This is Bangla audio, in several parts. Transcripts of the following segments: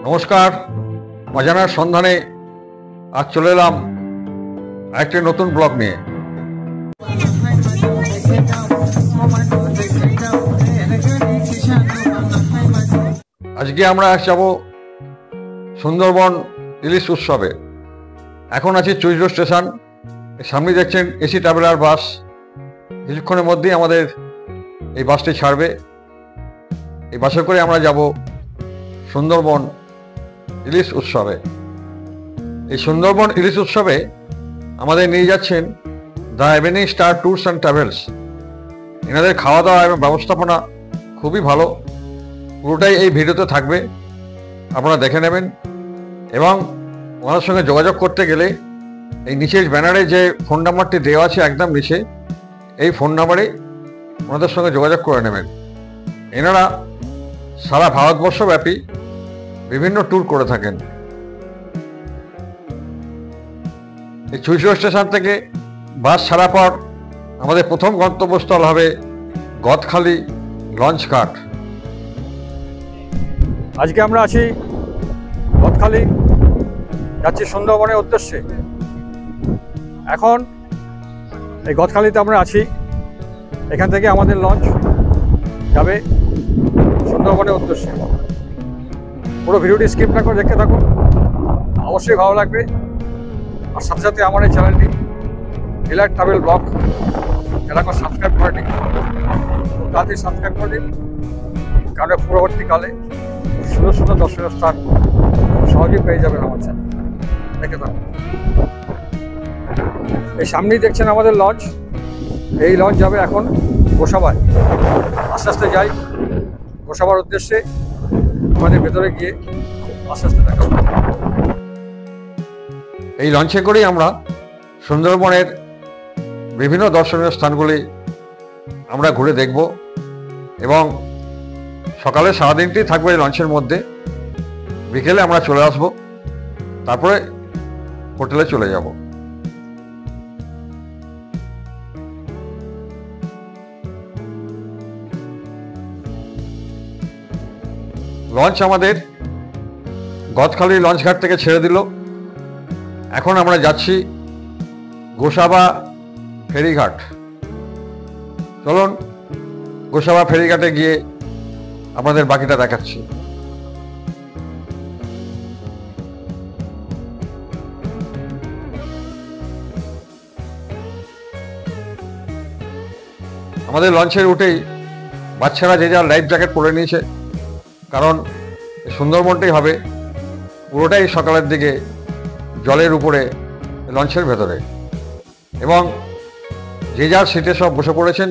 নমস্কার, অজানার সন্ধানে আজ চলে এলাম একটি নতুন ব্লগ নিয়ে। আজকে আমরা যাব সুন্দরবন ইলিশ উৎসবে। এখন আছি চুইজো স্টেশন। সামনে দেখছেন এসি ট্রাভেলার বাস। কিছুক্ষণের মধ্যেই আমাদের এই বাসটি ছাড়বে। এই বাসে করে আমরা যাব সুন্দরবন ইলিশ উৎসবে। এই সুন্দরবন ইলিশ উৎসবে আমাদের নিয়ে যাচ্ছেন the evening star tours and travels. এনাদের খাওয়া দাওয়া এবং ব্যবস্থাপনা খুবই ভালো। পুরোটাই এই ভিডিওতে থাকবে, আপনারা দেখে নেবেন। এবং ওনার সঙ্গে যোগাযোগ করতে গেলে এই নিচের ব্যানারে যে ফোন নাম্বারটি দেওয়া আছে একদম নিচে, এই ফোন নাম্বারে ওনাদের সঙ্গে যোগাযোগ করে নেবেন। এনারা সারা ভারতবর্ষব্যাপী বিভিন্ন ট্যুর করে থাকেন। এই চুইজো স্টেশন থেকে বাস ছাড়ার পর আমাদের প্রথম গন্তব্যস্থল হবে গদখালি লঞ্চ ঘাট। আজকে আমরা আছি গদখালি, যাচ্ছি সুন্দরবনের উদ্দেশ্যে। এখন এই গদখালিতে আমরা আছি। এখান থেকে আমাদের লঞ্চ যাবে সুন্দরবনের উদ্দেশ্যে। পুরো ভিডিওটি স্কিপ না করে দেখতে থাকুন, অবশ্যই ভালো লাগবে। আর সাথে সাথে আমার এই চ্যানেলটি ডিলাইট ট্রাভেল ব্লগ এটা সাবস্ক্রাইব করে নিন, তাড়াতাড়ি সাবস্ক্রাইব করে দিন, কারণ পরবর্তীকালে সুন্দর সুন্দর দর্শনীয় স্থান সহজেই পেয়ে যাবেন আমার চ্যানেল। দেখে থাকুন। এই সামনেই দেখছেন আমাদের লঞ্চ। এই লঞ্চ যাবে এখন গোসাবায়। আস্তে আস্তে যাই গোসাবার উদ্দেশ্যে। আমাদের ভেতরে গিয়ে আস্তে আস্তে দেখা। এই লঞ্চে করেই আমরা সুন্দরবনের বিভিন্ন দর্শনীয় স্থানগুলি আমরা ঘুরে দেখব এবং সকালে সারাদিনটি থাকবে এই লঞ্চের মধ্যে। বিকেলে আমরা চলে আসব, তারপরে হোটেলে চলে যাব। লঞ্চ আমাদের গদখালি লঞ্চ ঘাট থেকে ছেড়ে দিল। এখন আমরা যাচ্ছি গোসাবা ফেরিঘাট। চলুন গোসাবা ফেরিঘাটে গিয়ে আমাদের বাকিটা দেখাচ্ছি। আমাদের লঞ্চের উঠেই বাচ্চারা যে যার লাইফ জ্যাকেট পরে নিয়েছে, কারণ সুন্দরবনটাই হবে পুরোটাই সকালের দিকে জলের উপরে লঞ্চের ভেতরে। এবং যে যার সিটে সব বসে পড়েছেন।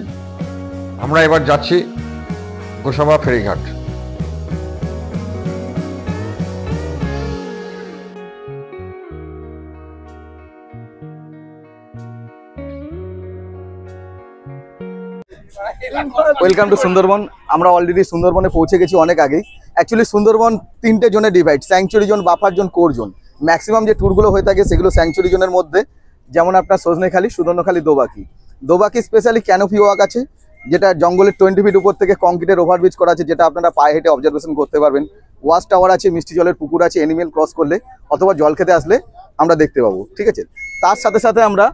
আমরা এবার যাচ্ছি গোসাবা ফেরিঘাট। Welcome to Sundarban. আমরা অলরেডি সুন্দরবনে পৌঁছে গেছি অনেক আগেই। অ্যাকচুয়ালি সুন্দরবন 3টে জোনে divide: sanctuary zone, buffer zone, core zone. Maximum যে ট্যুরগুলো হয়ে থাকে সেগুলো স্যাংচুরি জোনের মধ্যে, যেমন আপনার সজনেখালি, সুদর্ণখালি, দোবাকি। দোবাকি স্পেশালি ক্যানোপি ওয়াক আছে, যেটা জঙ্গলের 20 ফিট উপর থেকে কংক্রিটের ওভারব্রিজ করা আছে, যেটা আপনারা পায়ে হেঁটে অবজারভেশন করতে পারবেন। ওয়াচ টাওয়ার আছে, মিষ্টি জলের পুকুর আছে, এনিমেল ক্রস করলে অথবা জল খেতে আসলে আমরা দেখতে পাবো। ঠিক আছে, তার সাথে সাথে আমরা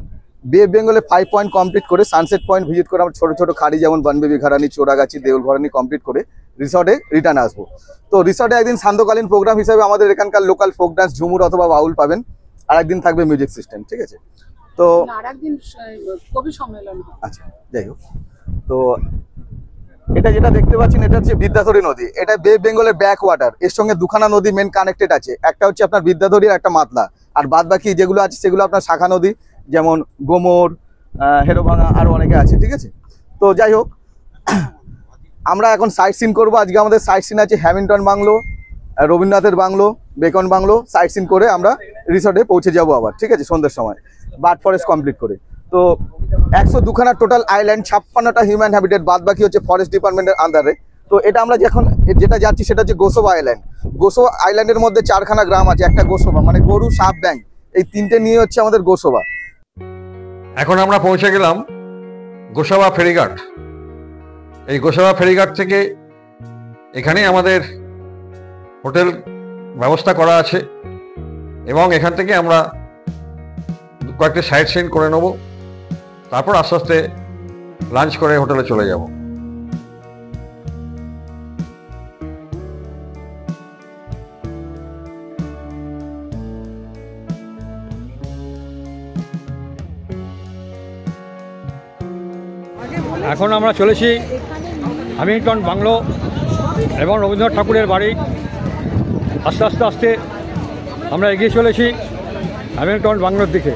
বে অফ বেঙ্গলে 5 পয়েন্ট কমপ্লিট করে, সানসেট পয়েন্ট ভিজিট করে, আমরা ছোটো ছোটো খাড়ি যেমন বনবেবি ঘাটানি, চোরাগাছি, দেউল ঘরানি কমপ্লিট করে রিসর্টে রিটার্ন আসবো। তো রিসর্টে একদিন সান্ধ্যকালীন প্রোগ্রাম হিসাবে আমাদের এখানকার লোকাল ফোক ডান্স, ঝুমুর অথবা বাউল পাবেন। আর একদিন থাকবে মিউজিক সিস্টেম। ঠিক আছে, তো আরেকদিন কবি সম্মেলন। আচ্ছা, যাই হোক, তো এটা যেটা দেখতে পাচ্ছেন এটা হচ্ছে বিদ্যাধরী নদী। এটা বে অফ বেঙ্গলের ব্যাক ওয়াটার। এর সঙ্গে দুখানা নদী মেন কানেক্টেড আছে, একটা হচ্ছে আপনার বিদ্যাধরী আর একটা মাতলা। আর বাদ বাকি যেগুলো আছে সেগুলো আপনার শাখা নদী, যেমন গোমর, হেরোভাঙা, আরও অনেকে আছে। ঠিক আছে, তো যাই হোক, আমরা এখন সাইট সিন করবো। আজকে আমাদের সাইট সিন আছে হ্যামিল্টন বাংলো, রবীন্দ্রনাথের bungalow, Bacon bungalow. Sight seen করে আমরা রিসর্টে পৌঁছে যাবো আবার। ঠিক আছে, সন্ধ্যের সময় বার্ড ফরেস্ট কমপ্লিট করে। তো 102খানা টোটাল আইল্যান্ড, 56টা হিউম্যান হ্যাবিটেট, বাদ বাকি হচ্ছে ফরেস্ট ডিপার্টমেন্টের আন্ডারে। তো এটা আমরা যখন যেটা যাচ্ছি সেটা হচ্ছে গোসবা আইল্যান্ড। গোসবা আইল্যান্ডের মধ্যে 4খানা গ্রাম আছে। একটা গোসবা মানে গরু, সাপ, ব্যাং, এই 3টে নিয়ে হচ্ছে আমাদের গোসবা। এখন আমরা পৌঁছে গেলাম গোসাবা ফেরিঘাট। এই গোসাবা ফেরিঘাট থেকে এখানেই আমাদের হোটেল ব্যবস্থা করা আছে এবং এখান থেকে আমরা কয়েকটি সাইট সিন করে নেব, তারপর আস্তে আস্তে লাঞ্চ করে হোটেলে চলে যাব। এখন আমরা চলেছি হ্যামিল্টন বাংলো এবং রবীন্দ্রনাথ ঠাকুরের বাড়ি। আস্তে আস্তে আস্তে আমরা এগিয়ে চলেছি হ্যামিল্টন বাংলোর দিকে।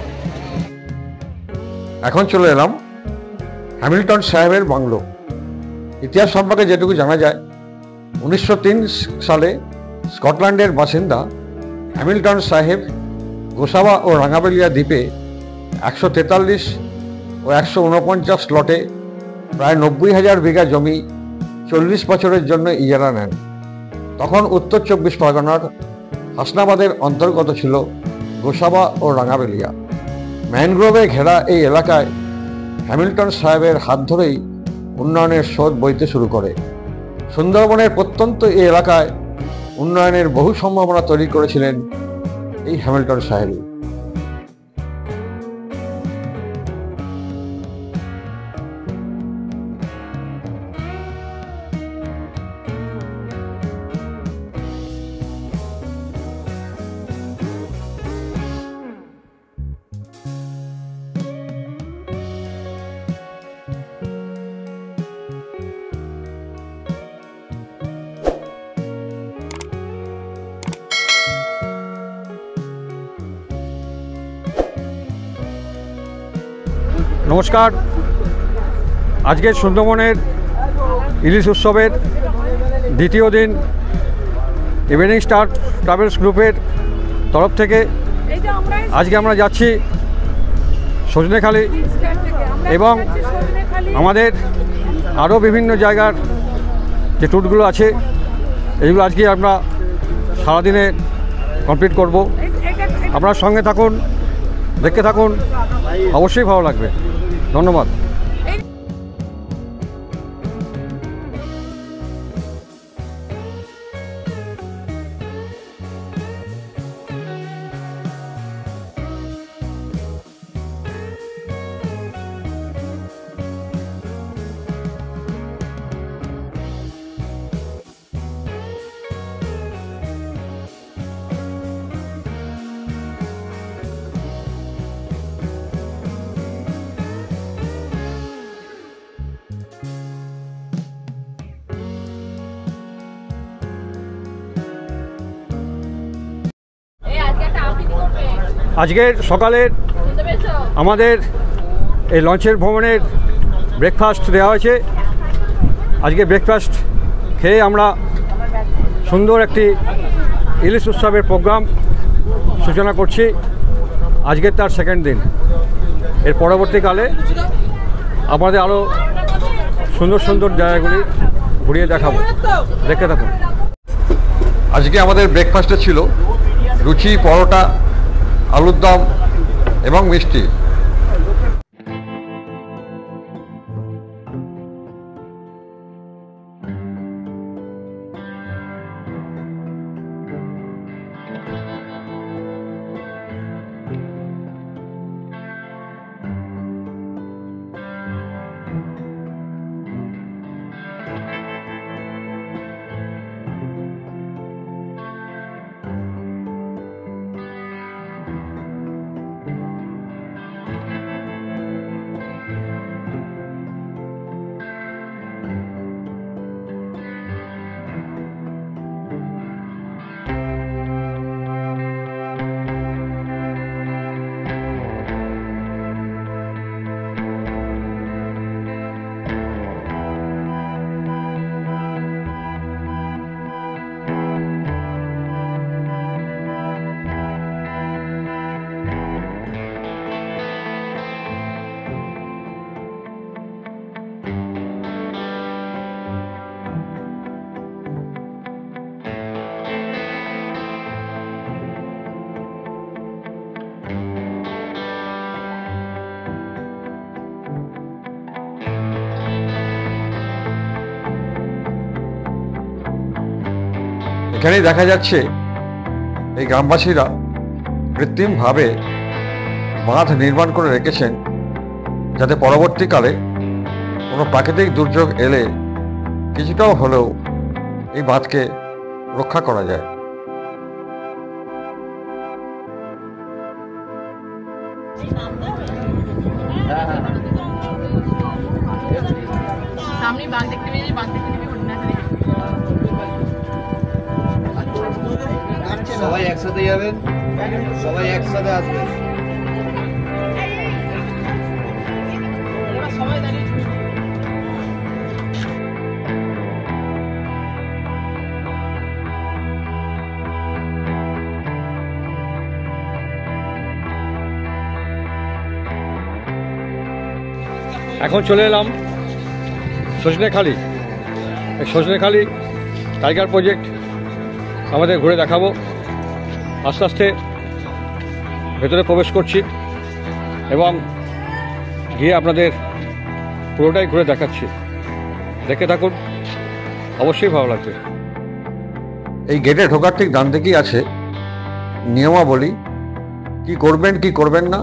এখন চলে এলাম হ্যামিল্টন সাহেবের বাংলো। ইতিহাস সম্পর্কে যেটুকু জানা যায়, 1903 সালে স্কটল্যান্ডের বাসিন্দা হ্যামিল্টন সাহেব গোসাবা ও রাঙাবেলিয়া দ্বীপে 143 ও 149 লটে প্রায় 90,000 বিঘা জমি 40 বছরের জন্য ইজারা নেন। তখন উত্তর 24 পরগনার হাসনাবাদের অন্তর্গত ছিল গোসাবা ও রাঙাবেলিয়া। ম্যানগ্রোভে ঘেরা এই এলাকায় হ্যামিল্টন সাহেবের হাত ধরেই উন্নয়নের স্রোত বইতে শুরু করে। সুন্দরবনের প্রত্যন্ত এই এলাকায় উন্নয়নের বহু সম্ভাবনা তৈরি করেছিলেন এই হ্যামিল্টন সাহেবই। নমস্কার। আজকের সুন্দরবনের ইলিশ উৎসবের দ্বিতীয় দিন ইভিনিং স্টার ট্রাভেলস গ্রুপের তরফ থেকে আজকে আমরা যাচ্ছি সজনেখালি এবং আমাদের আরও বিভিন্ন জায়গার যে ট্যুরগুলো আছে এইগুলো আজকে আমরা সারাদিনে কমপ্লিট করব। আপনার সঙ্গে থাকুন, দেখতে থাকুন, অবশ্যই ভালো লাগবে। ধন্যবাদ। আজকের সকালের আমাদের এই লঞ্চের ভ্রমণের ব্রেকফাস্ট দেওয়া হয়েছে। আজকে ব্রেকফাস্ট খেয়ে আমরা সুন্দর একটি ইলিশ উৎসবের প্রোগ্রাম সূচনা করছি। আজকের তার সেকেন্ড দিন। এর পরবর্তীকালে আমাদের আরও সুন্দর সুন্দর জায়গাগুলি ঘুরিয়ে দেখাবো, দেখতে থাকুন। আজকে আমাদের ব্রেকফাস্টে ছিল লুচি, পরোটা, আলুর দম এবং মিষ্টি। এখানেই দেখা যাচ্ছে এই গ্রামবাসীরা কৃত্রিমভাবে বাঁধ নির্মাণ করে রেখেছেন, যাতে পরবর্তীকালে কোনো প্রাকৃতিক দুর্যোগ এলে কিছুটাও হলেও এই বাঁধকে রক্ষা করা যায়। সামনে বাঘ দেখতে পেয়েছি, বাঘ দেখতে পেয়ে হরিণ আছে। সবাই একসাথে যাবেন, সবাই একসাথে আসবেন। ওরা সবাই দাঁড়িয়ে ছবি তুলবে। এখন চলে এলাম সজনেখালি। এই সজনেখালি টাইগার প্রজেক্ট আমাদের ঘুরে দেখাবো। আস্তে আস্তে ভেতরে প্রবেশ করছি এবং গিয়ে আপনাদের পুরোটাই ঘুরে দেখাচ্ছি। দেখে থাকুন, অবশ্যই ভালো লাগবে। এই গেটে ঢোকার ঠিক ডান দিকেই আছে নিয়মাবলী, কি করবেন কি করবেন না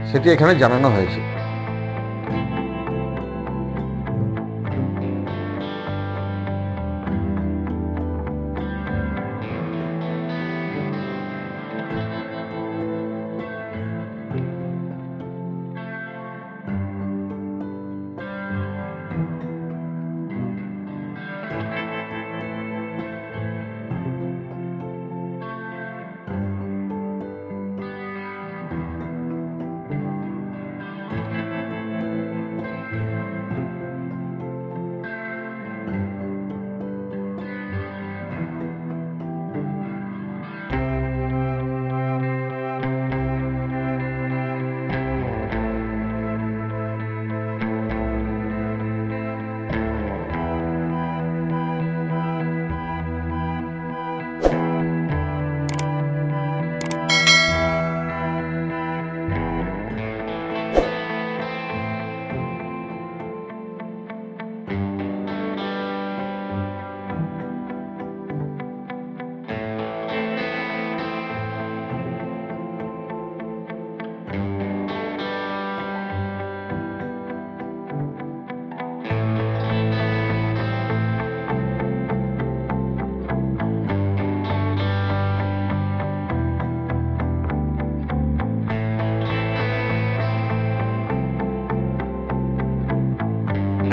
সেটি এখানে জানানো হয়েছে।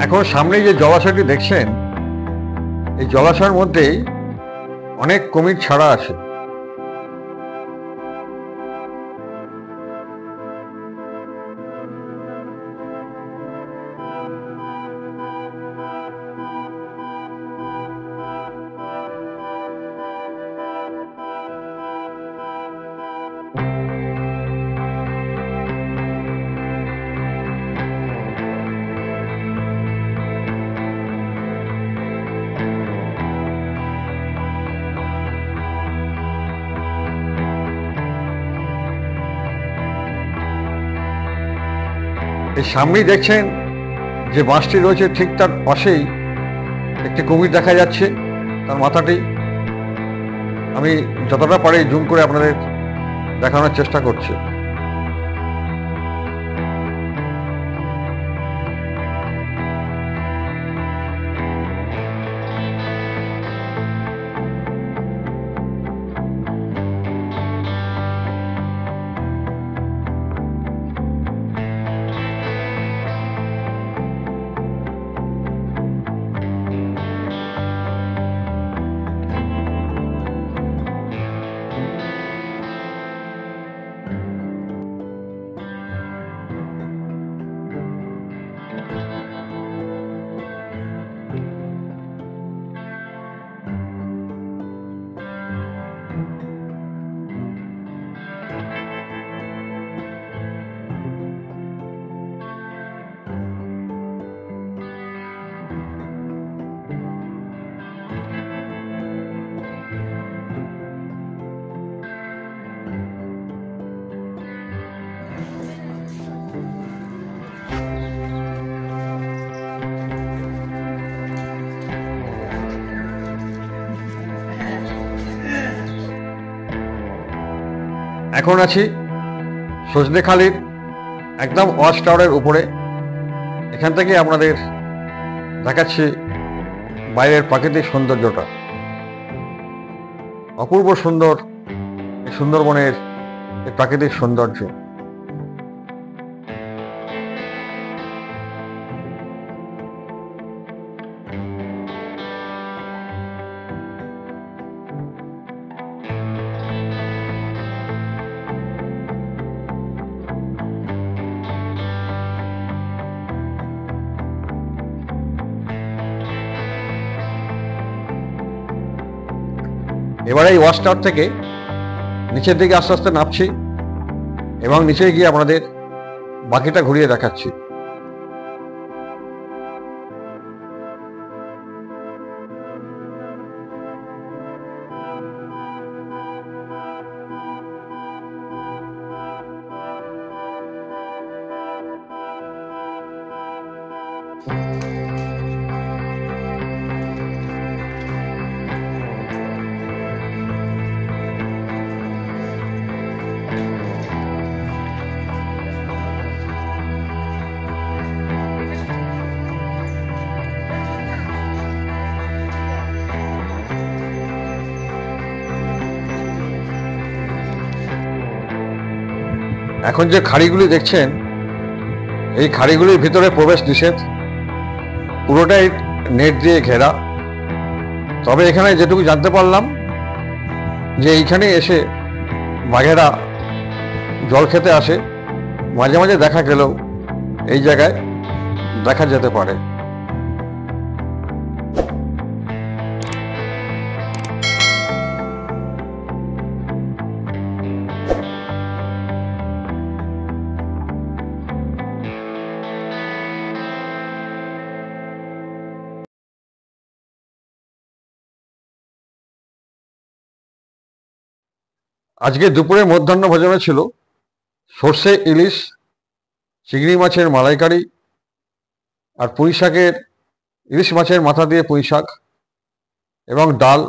এখন সামনে যে জলাশয়টি দেখছেন, এই জলাশয়ের মধ্যেই অনেক কুমির ছাড়া আছে। এই সামনেই দেখছেন যে বাঁশটি রয়েছে, ঠিক তার পাশেই একটি কুমির দেখা যাচ্ছে। তার মাথাটি আমি যতটা পারি জুম করে আপনাদের দেখানোর চেষ্টা করছি। এখন আছি সজনেখালির একদম ওয়াচ টাওয়ারের উপরে। এখান থেকে আপনাদের দেখাচ্ছি বাইরের প্রাকৃতিক সৌন্দর্যটা। অপূর্ব সুন্দর এই সুন্দরবনের এই প্রাকৃতিক সৌন্দর্য। এবারে এই ওয়াচ টাওয়ার থেকে নিচের দিকে আস্তে আস্তে নামছি এবং নিচে গিয়ে আপনাদের বাকিটা ঘুরিয়ে দেখাচ্ছি। এখন যে খাড়িগুলি দেখছেন, এই খাড়িগুলির ভিতরে প্রবেশ নিষেধ, পুরোটাই নেট দিয়ে ঘেরা। তবে এখানে যেটুকু জানতে পারলাম যে এইখানে এসে বাঘেরা জল খেতে আসে, মাঝে মাঝে দেখা গেলেও এই জায়গায় দেখা যেতে পারে। আজকে দুপুরে মধ্যাহ্ন ভোজনে ছিল সর্ষে ইলিশ, চিংড়ি মাছের মালাইকারি আর পুঁই শাকের, ইলিশ মাছের মাথা দিয়ে পুঁই শাক এবং ডাল,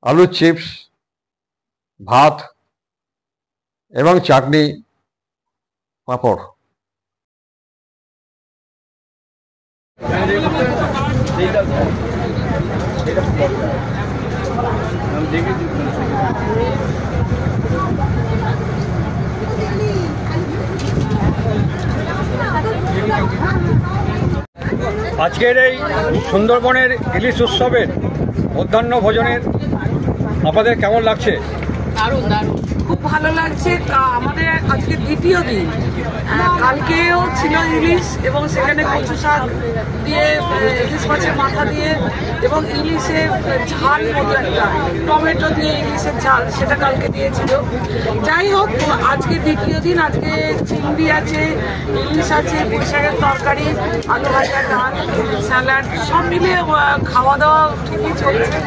আলুর চিপস, ভাত এবং চাটনি, পাঁপড়। আজকের এই সুন্দরবনের ইলিশ উৎসবের মধ্যাহ্ন ভোজনের আপনাদের কেমন লাগছে? দারুণ দারুণ। খুব ভালো লাগছে। আমাদের আজকে দ্বিতীয় দিন। কালকেও ছিল ইলিশ এবং সেখানে কচু শাক দিয়ে, ইলিশ মাছের মাথা দিয়ে এবং ইলিশের ঝাল মতো একটা টমেটো দিয়ে ইলিশের ঝাল, সেটা কালকে দিয়েছিল। যাই হোক, আজকে দ্বিতীয় দিন। আজকে চিংড়ি আছে, ইলিশ আছে, পুঁই শাকের তরকারি, আলু ভাজা, ডাল, স্যালাড, সব মিলিয়ে খাওয়া দাওয়া ঠিকই চলছে,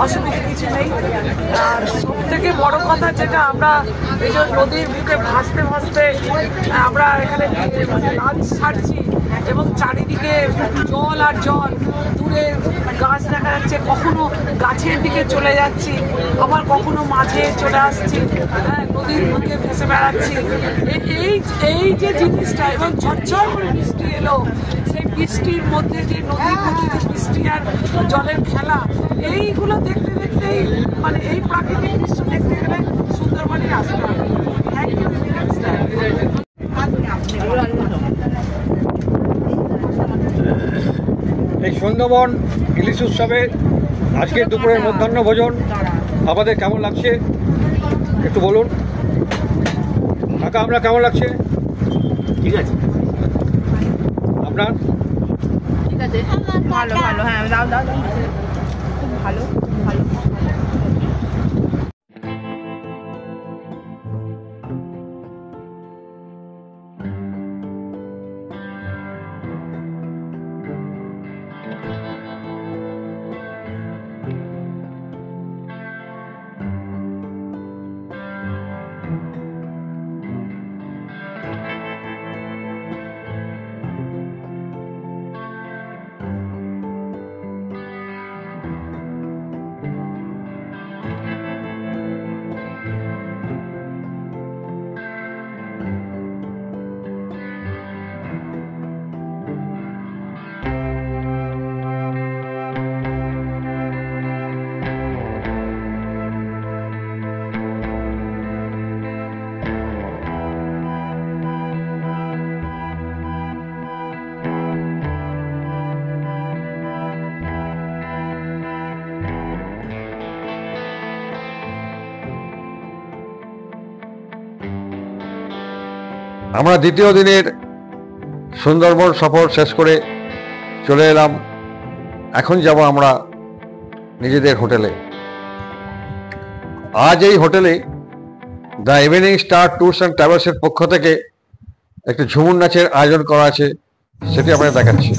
অসুবিধা কিছু নেই। আর সব থেকে বড় কথা যেটা, আমরা এই যে নদীর বুকে ভাসতে ভাসতে আমরা এখানে লাঞ্চ ছাড়ছি এবং চারিদিকে জল আর জল, দূরে গাছ দেখা যাচ্ছে, কখনো গাছের দিকে চলে যাচ্ছি, আবার কখনো মাঝে চলে আসছি, নদীর বুকে ভেসে বেড়াচ্ছি। এই যে জিনিসটা, এবং ঝরঝর করে বৃষ্টি এলো, সেই বৃষ্টির মধ্যে যে নদীর মধ্যে যে বৃষ্টি আর জলের খেলা, এইগুলো দেখতে দেখতেই মানে এই প্রাকৃতিক দৃশ্য দেখতে গেলে সুন্দরবনে আসতে হবে। Thank you. এই সুন্দরবন ইলিশ উৎসবে আজকের দুপুরের মধ্যাহ্ন ভোজন আপনাদের কেমন লাগছে একটু বলুন। কাকা, আমরা কেমন লাগছে? ঠিক আছে, আপনার? ঠিক আছে, ভালো ভালো। হ্যাঁ, দাও দাও দাও। খুব ভালো ভালো। আমরা দ্বিতীয় দিনের সুন্দরবন সফর শেষ করে চলে এলাম। এখন যাব আমরা নিজেদের হোটেলে। আজ এই হোটেলে the evening star tours and ট্রাভেলসের পক্ষ থেকে একটি ঝুমুর নাচের আয়োজন করা আছে, সেটি আপনাদের দেখাচ্ছি।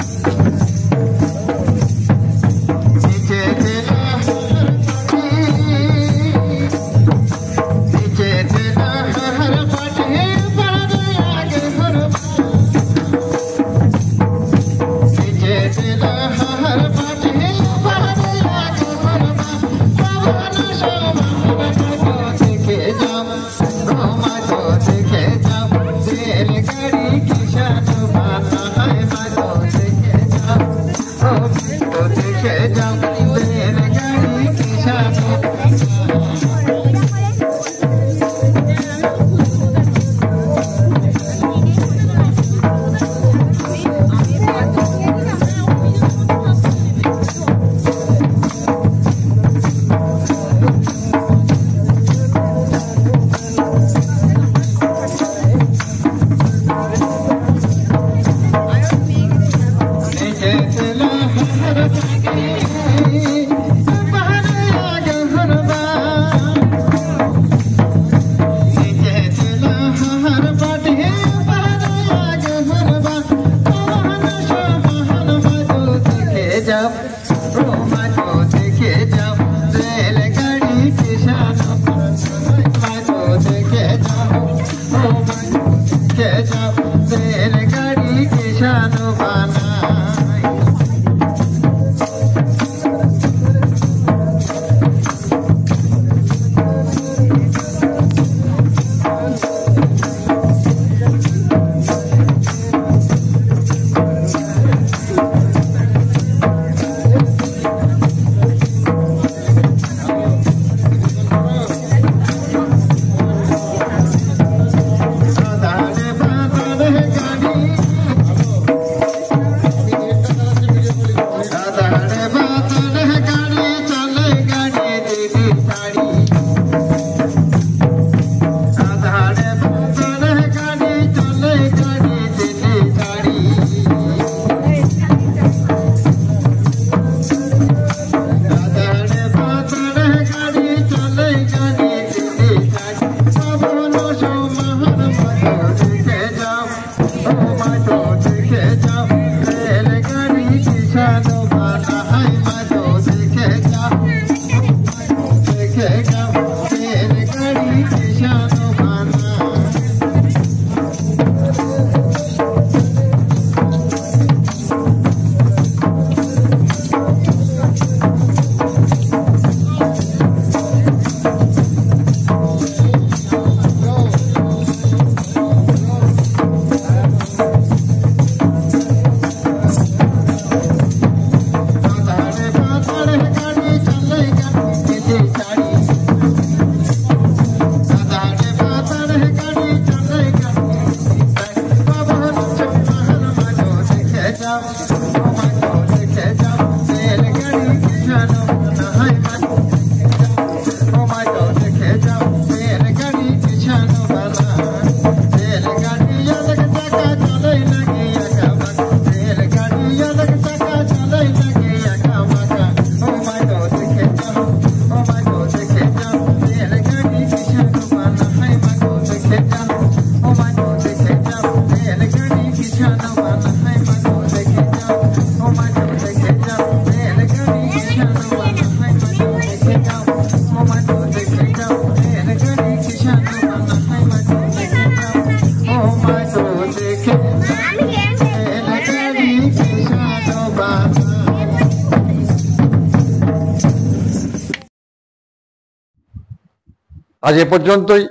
আজ এ পর্যন্তই।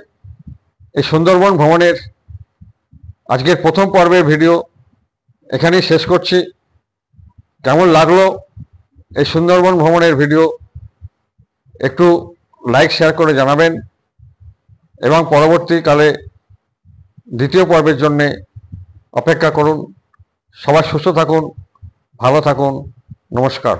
এই সুন্দরবন ভ্রমণের আজকের প্রথম পর্বের ভিডিও এখানেই শেষ করছি। কেমন লাগলো এই সুন্দরবন ভ্রমণের ভিডিও একটু লাইক শেয়ার করে জানাবেন এবং পরবর্তীকালে দ্বিতীয় পর্বের জন্যে অপেক্ষা করুন। সবাই সুস্থ থাকুন, ভালো থাকুন। নমস্কার।